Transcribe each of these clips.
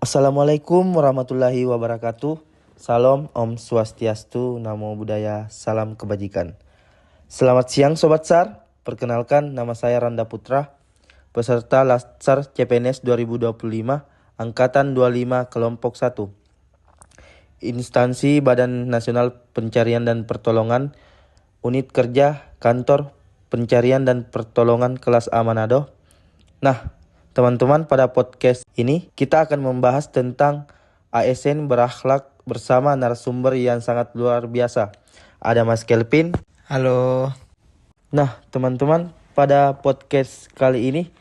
Assalamualaikum warahmatullahi wabarakatuh. Salam, Om Swastiastu, Namo Buddhaya, salam kebajikan. Selamat siang Sobat SAR, perkenalkan nama saya Randa Putra, peserta Latsar CPNS 2025, Angkatan 25 Kelompok 1. Instansi Badan Nasional Pencarian dan Pertolongan, Unit Kerja Kantor Pencarian dan Pertolongan Kelas A Manado. Nah, teman-teman, pada podcast ini kita akan membahas tentang ASN berakhlak bersama narasumber yang sangat luar biasa. Ada Mas Kelvin. Halo. Nah, teman-teman, pada podcast kali ini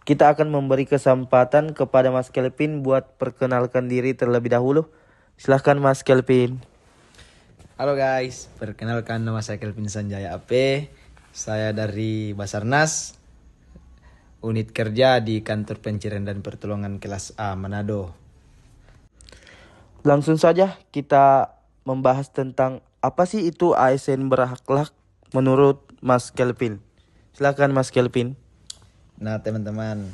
kita akan memberi kesempatan kepada Mas Kelvin buat perkenalkan diri terlebih dahulu. Silahkan Mas Kelvin. Halo guys, perkenalkan nama saya Kelvin Sanjaya AP. Saya dari Basarnas, unit kerja di Kantor Pencarian dan Pertolongan Kelas A Manado. Langsung saja kita membahas tentang apa sih itu ASN berakhlak menurut Mas Kelvin. Silakan Mas Kelvin. Nah teman-teman,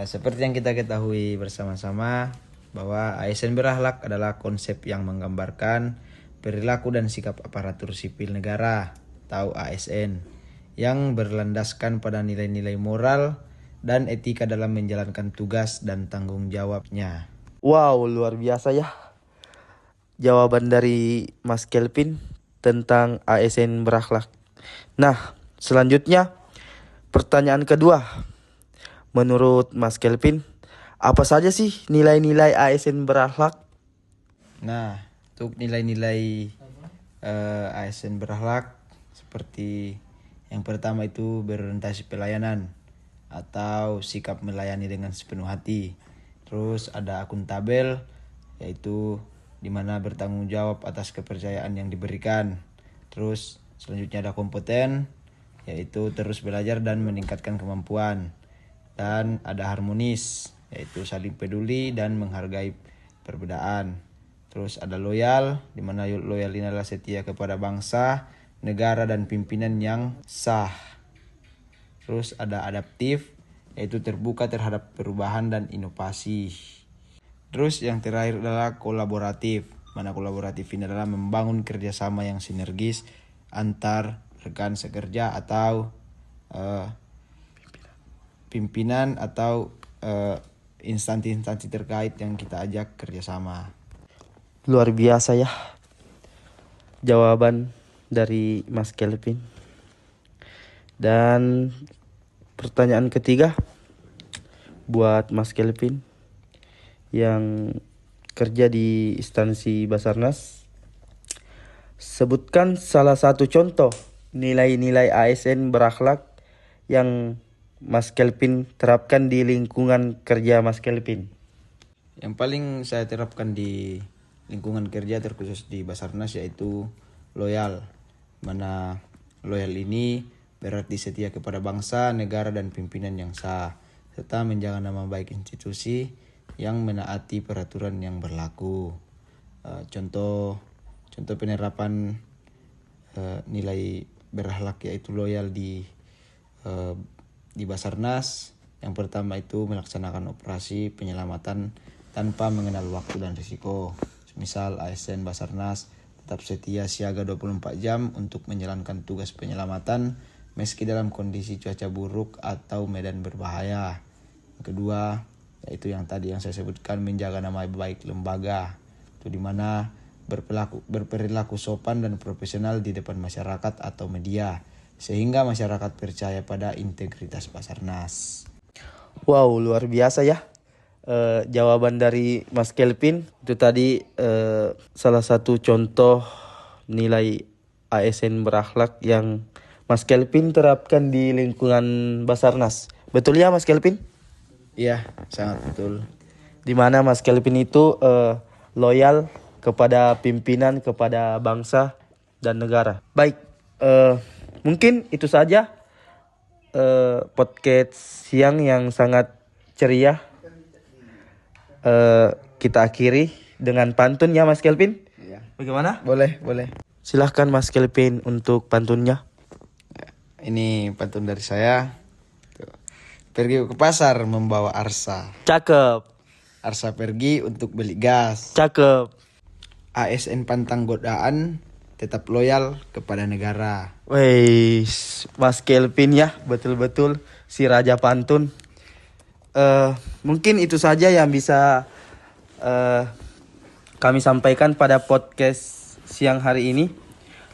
seperti yang kita ketahui bersama-sama bahwa ASN berakhlak adalah konsep yang menggambarkan perilaku dan sikap aparatur sipil negara atau ASN yang berlandaskan pada nilai-nilai moral dan etika dalam menjalankan tugas dan tanggung jawabnya. Wow, luar biasa ya jawaban dari Mas Kelvin tentang ASN berakhlak. Nah, selanjutnya pertanyaan kedua. Menurut Mas Kelvin, apa saja sih nilai-nilai ASN berakhlak? Nah, untuk nilai-nilai ASN berakhlak seperti yang pertama itu berorientasi pelayanan atau sikap melayani dengan sepenuh hati. Terus ada akuntabel, yaitu dimana bertanggung jawab atas kepercayaan yang diberikan. Terus selanjutnya ada kompeten, yaitu terus belajar dan meningkatkan kemampuan. Dan ada harmonis, yaitu saling peduli dan menghargai perbedaan. Terus ada loyal, dimana loyal ini adalah setia kepada bangsa, negara dan pimpinan yang sah. Terus ada adaptif, yaitu terbuka terhadap perubahan dan inovasi. Terus yang terakhir adalah kolaboratif, mana kolaboratif ini adalah membangun kerjasama yang sinergis antar rekan sekerja atau pimpinan atau instansi-instansi terkait yang kita ajak kerjasama. Luar biasa ya jawaban dari Mas Kelvin. Dan pertanyaan ketiga buat Mas Kelvin yang kerja di instansi Basarnas. Sebutkan salah satu contoh nilai-nilai ASN berakhlak yang Mas Kelvin terapkan di lingkungan kerja Mas Kelvin. Yang paling saya terapkan di lingkungan kerja terkhusus di Basarnas yaitu loyal. Mana loyal ini berarti setia kepada bangsa, negara dan pimpinan yang sah, serta menjaga nama baik institusi yang menaati peraturan yang berlaku. Contoh penerapan nilai berakhlak yaitu loyal di Basarnas. Yang pertama itu melaksanakan operasi penyelamatan tanpa mengenal waktu dan risiko. Misal ASN Basarnas tetap setia siaga 24 jam untuk menjalankan tugas penyelamatan meski dalam kondisi cuaca buruk atau medan berbahaya. Yang kedua, yaitu yang tadi yang saya sebutkan, menjaga nama baik lembaga. Itu dimana berperilaku sopan dan profesional di depan masyarakat atau media, sehingga masyarakat percaya pada integritas Basarnas. Wow, luar biasa ya jawaban dari Mas Kelvin. Itu tadi salah satu contoh nilai ASN berakhlak yang Mas Kelvin terapkan di lingkungan Basarnas. Betul ya Mas Kelvin? Iya, sangat betul. Di mana Mas Kelvin itu loyal kepada pimpinan, kepada bangsa dan negara. Baik, mungkin itu saja podcast siang yang sangat ceria. Kita akhiri dengan pantun ya Mas Kelvin. Iya. Bagaimana? Boleh. Silahkan Mas Kelvin untuk pantunnya. Ini pantun dari saya. Pergi ke pasar membawa arsa. Cakep. Arsa pergi untuk beli gas. Cakep. ASN pantang godaan, tetap loyal kepada negara. Weis, Mas Kelvin ya, betul-betul si Raja Pantun. Mungkin itu saja yang bisa kami sampaikan pada podcast siang hari ini.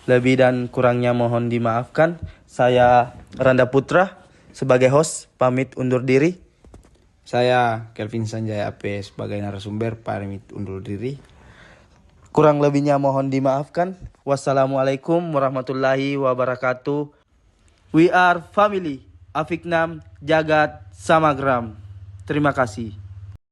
Lebih dan kurangnya mohon dimaafkan. Saya Randa Putra sebagai host pamit undur diri. Saya Kelvin Sanjaya AP sebagai narasumber pamit undur diri. Kurang lebihnya mohon dimaafkan. Wassalamualaikum warahmatullahi wabarakatuh. We are family. Afiknam Jagat Samagram. Terima kasih.